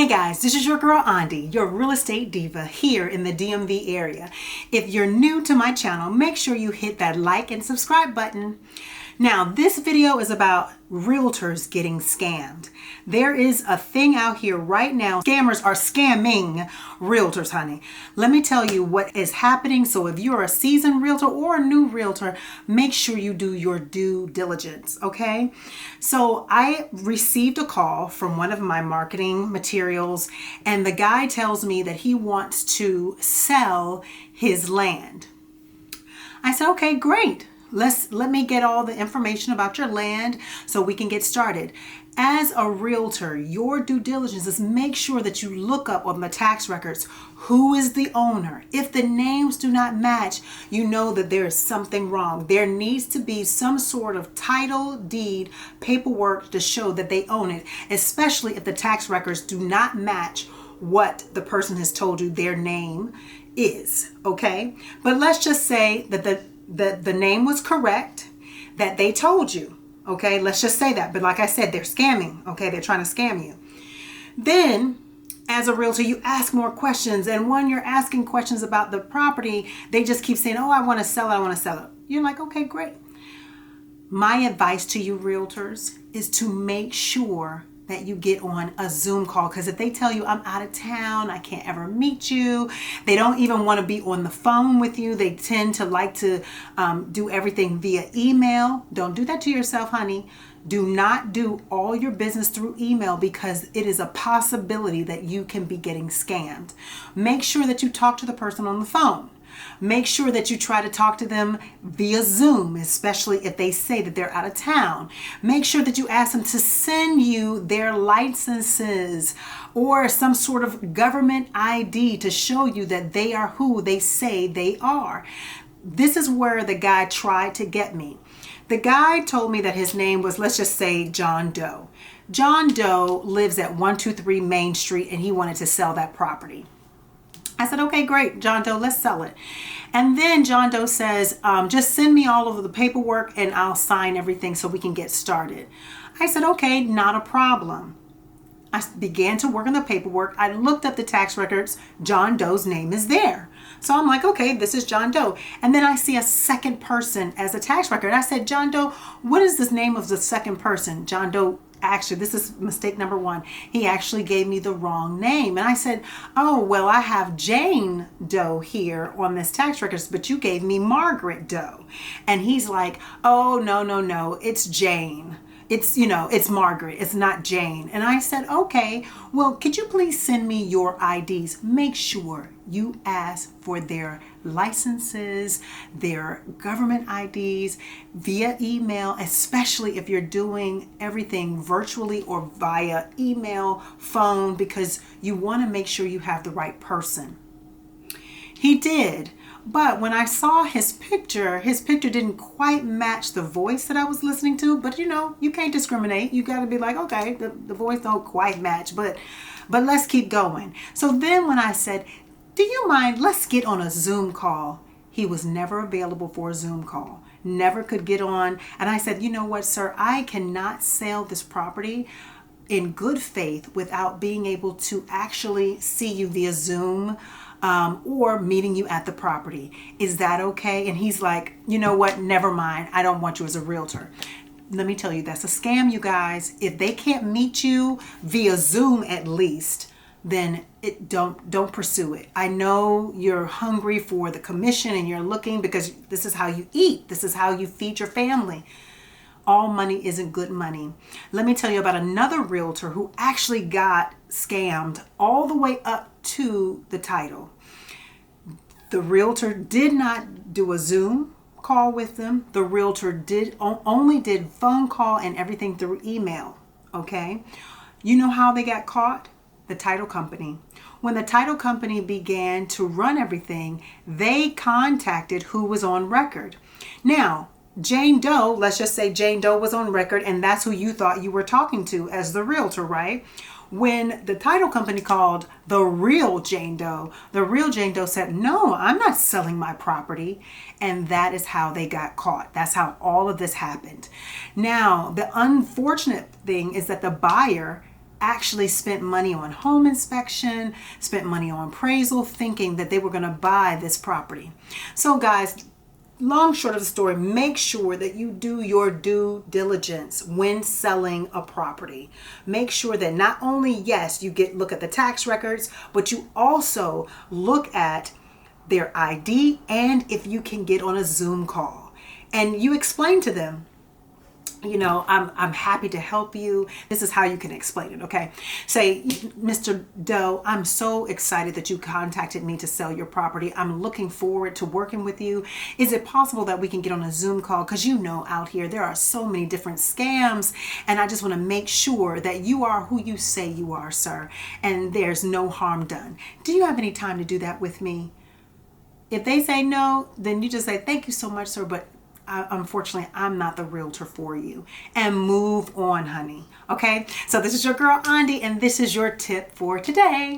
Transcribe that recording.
Hey guys, this is your girl Andi, your real estate diva here in the DMV area. If you're new to my channel, make sure you hit that like and subscribe button. Now, this video is about realtors getting scammed. There is a thing out here right now. Scammers are scamming realtors, honey. Let me tell you what is happening. So if you're a seasoned realtor or a new realtor, make sure you do your due diligence, okay? So I received a call from one of my marketing materials, and the guy tells me that he wants to sell his land. I said, okay, great. Let me get all the information about your land so we can get started. As a realtor, your due diligence is make sure that you look up on the tax records who is the owner. If the names do not match, you know that there is something wrong. There needs to be some sort of title deed paperwork to show that they own it, especially if the tax records do not match what the person has told you their name is, okay? But let's just say that the name was correct, that they told you, okay? Let's just say that. But like I said, they're scamming, okay? They're trying to scam you. Then, as a realtor, you ask more questions. And when you're asking questions about the property, they just keep saying, oh, I want to sell it, I want to sell it. You're like, okay, great. My advice to you realtors is to make sure that you get on a Zoom call, because if they tell you I'm out of town, I can't ever meet you, they don't even want to be on the phone with you. They tend to like to do everything via email. Don't do that to yourself, honey. Do not do all your business through email, because it is a possibility that you can be getting scammed. Make sure that you talk to the person on the phone. Make sure that you try to talk to them via Zoom, especially if they say that they're out of town. Make sure that you ask them to send you their licenses or some sort of government ID to show you that they are who they say they are. This is where the guy tried to get me. The guy told me that his name was, let's just say, John Doe. John Doe lives at 123 Main Street, and he wanted to sell that property. I said, okay, great, John Doe, let's sell it. And then John Doe says, just send me all of the paperwork and I'll sign everything so we can get started. I said, okay, not a problem. I began to work on the paperwork. I looked up the tax records. John Doe's name is there. So I'm like, okay, this is John Doe. And then I see a second person as a tax record. I said, John Doe, what is the name of the second person? John Doe, actually, this is mistake number one. He actually gave me the wrong name. And I said, oh, well, I have Jane Doe here on this tax records, but you gave me Margaret Doe. And he's like, oh, no, it's Jane. It's Margaret. It's not Jane. And I said, okay, well, could you please send me your IDs? Make sure you ask for their licenses, their government IDs via email, especially if you're doing everything virtually or via email, phone, because you want to make sure you have the right person. He did. But when I saw his picture didn't quite match the voice that I was listening to. But you can't discriminate. You got to be like, okay, the voice don't quite match, but let's keep going. So then when I said, do you mind, let's get on a Zoom call, he was never available for a Zoom call. Never could get on. And I said, you know what, sir, I cannot sell this property in good faith without being able to actually see you via Zoom. Or meeting you at the property. Is that okay? And he's like, you know what? Never mind. I don't want you as a realtor. Let me tell you, that's a scam, you guys. If they can't meet you via Zoom at least, then don't pursue it. I know you're hungry for the commission and you're looking because this is how you eat. This is how you feed your family. All money isn't good money. Let me tell you about another realtor who actually got scammed all the way up to the title. The realtor did not do a Zoom call with them. The realtor only did phone call and everything through email, okay? You know how they got caught? The title company. When the title company began to run everything, they contacted who was on record. Now, Jane Doe, let's just say Jane Doe was on record, and that's who you thought you were talking to as the realtor, right? When the title company called the real Jane Doe said, no, I'm not selling my property. And that is how they got caught. That's how all of this happened. Now, the unfortunate thing is that the buyer actually spent money on home inspection, spent money on appraisal, thinking that they were going to buy this property. So guys, long short of the story, make sure that you do your due diligence when selling a property. Make sure that not only, yes, you look at the tax records, but you also look at their ID, and if you can get on a Zoom call and you explain to them, you know, I'm happy to help you. This is how you can explain it, okay? Say, Mr. Doe, I'm so excited that you contacted me to sell your property. I'm looking forward to working with you. Is it possible that we can get on a Zoom call? Because you know, out here, there are so many different scams, and I just want to make sure that you are who you say you are, sir, and there's no harm done. Do you have any time to do that with me? If they say no, then you just say, thank you so much, sir, but unfortunately, I'm not the realtor for you, and move on, honey. Okay, so this is your girl Andi, and this is your tip for today.